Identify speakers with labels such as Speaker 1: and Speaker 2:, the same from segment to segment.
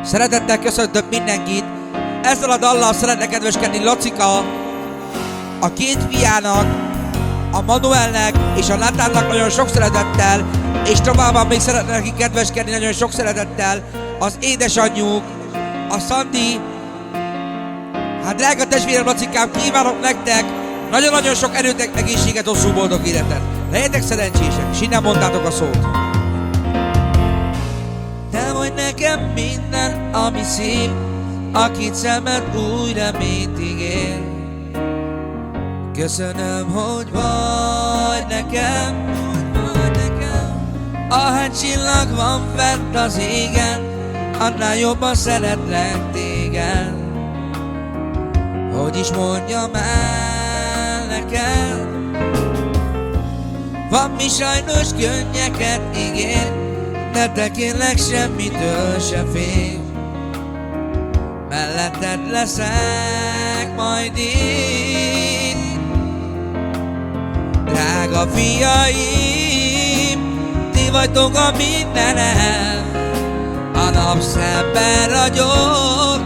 Speaker 1: Szeretettel köszöntök mindenkit. Ezzel a dallal szeretne kedveskedni Lacika, a két fiának, a Manuelnek és a Natánnak nagyon sok szeretettel, és továbbá még szeretne neki kedveskedni nagyon sok szeretettel az édesanyjuk, a Szandi. Hát drága testvérem Lacikám, kívánok nektek nagyon-nagyon sok erőt, egészséget, hosszú boldog életet. Legyetek szerencsések, és innen mondtátok a szót. Te vagy nekem minden, ami szép, akit szemed új reményt ígér. Köszönöm, hogy vagy nekem, ahány csillag van fent az égen, annál jobban szeretlek téged. Hogy is mondjam el neked, van mi sajnos könnyeket ígér, de te kérlek semmitől se fél. Melletted leszek majd én. Drága fiaim, ti vagytok a mindenem. A napszemben ragyog,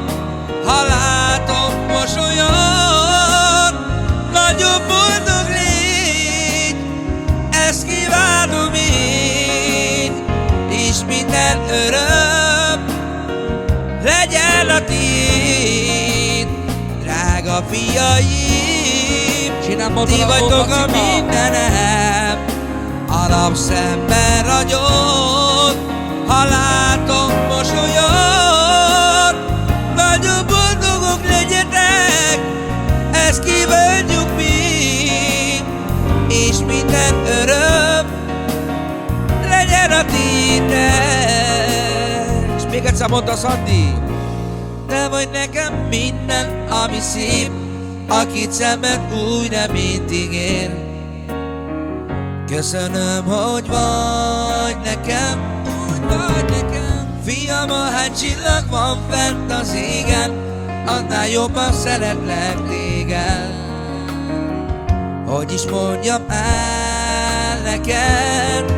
Speaker 1: ha látom mosolyod. Nagyobb boldog légy, ezt kívánom én, és minden öröm legyen a tiéd. Drága fiaim, ti vagytok a mindenem. A napszemben ragyog, ha látom mosolyod. Nagyobb boldogok legyetek, ezt kívánjuk mi, és minden öröm legyen a tiétek. És még egyszer mondta Szandi. Te vagy nekem minden, ami szép, akit szemed új reményt ígér. Köszönöm, hogy vagy nekem, fiam, ahány csillag van fent az égen, annál jobban szeretlek téged. Hogy is mondjam el neked,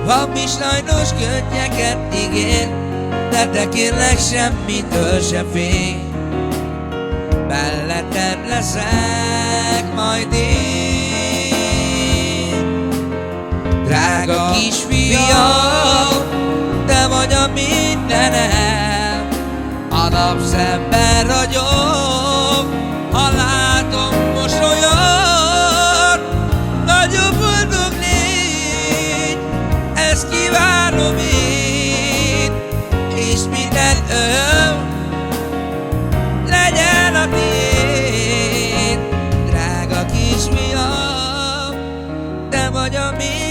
Speaker 1: van mi sajnos könnyeket ígér, de te kérlek semmitől se fél. Melletted leszek majd én. Drága kisfiam, te vagy a mindenem. A napszemben ragyog, ha látom mosolyod. Nagyobb boldog légy, ezt kívánom én, és minden öröm legyen a tiéd. Drága kisfiam, te vagy a mindenem.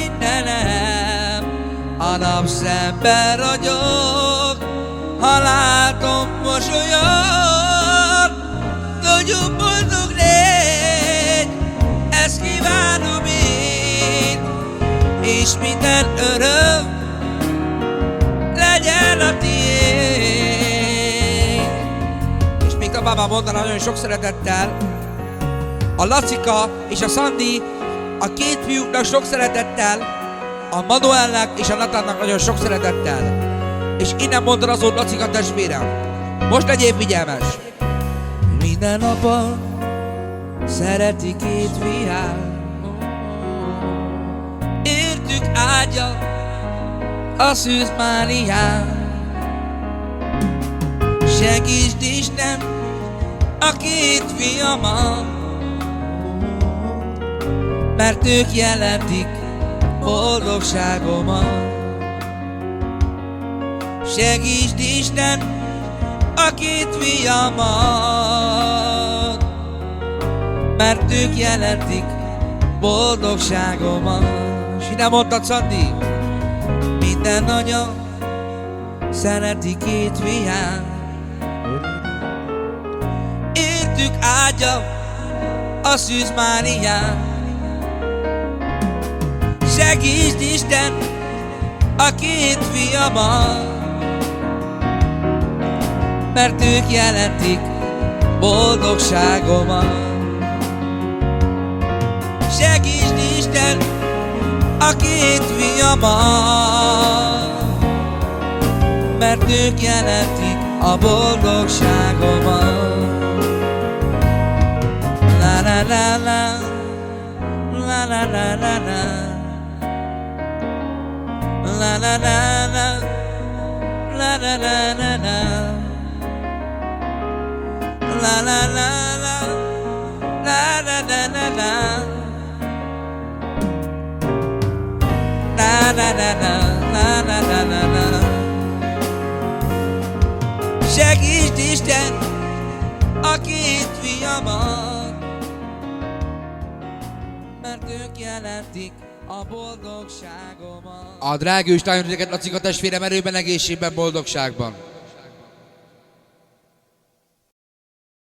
Speaker 1: A napszemben ragyog, ha látom mosolyod. Nagyobb boldog légy, ezt kívánom én, és minden öröm legyen a tiéd. És még továbbá mondaná nagyon sok szeretettel a Lacika és a Szandi, a két fiúknak sok szeretettel, a Manuelnek és a Natánnak nagyon sok szeretettel. És innen mondod az ott Lacika testvérem. Most legyél figyelmes. Minden apa szereti két fiát, értük áldja a Szűz Máriát. Segítsd Isten a két fiamat, mert ők jelentik boldogságomat. Segítsd Isten a két fiamat, mert ők jelentik boldogságomat. És innen mondtad, Szandi, minden anya szereti két fiát, értük áldja a Szűz Máriát. Segítsd Isten a két fiamat, mert ők jelentik boldogságomat. Segítsd Isten a két fiamat, mert ők jelentik a boldogságomat. La la la la, la la la la la, la la la la, la la la la la, la la la la, la la la la la, la la la la, la la la la. Segítsd Isten a két fiamat, mert ők jelentik a boldogságomat. A drága Isten titeket, Lacika testvérem, erőben, egészségben, boldogságban.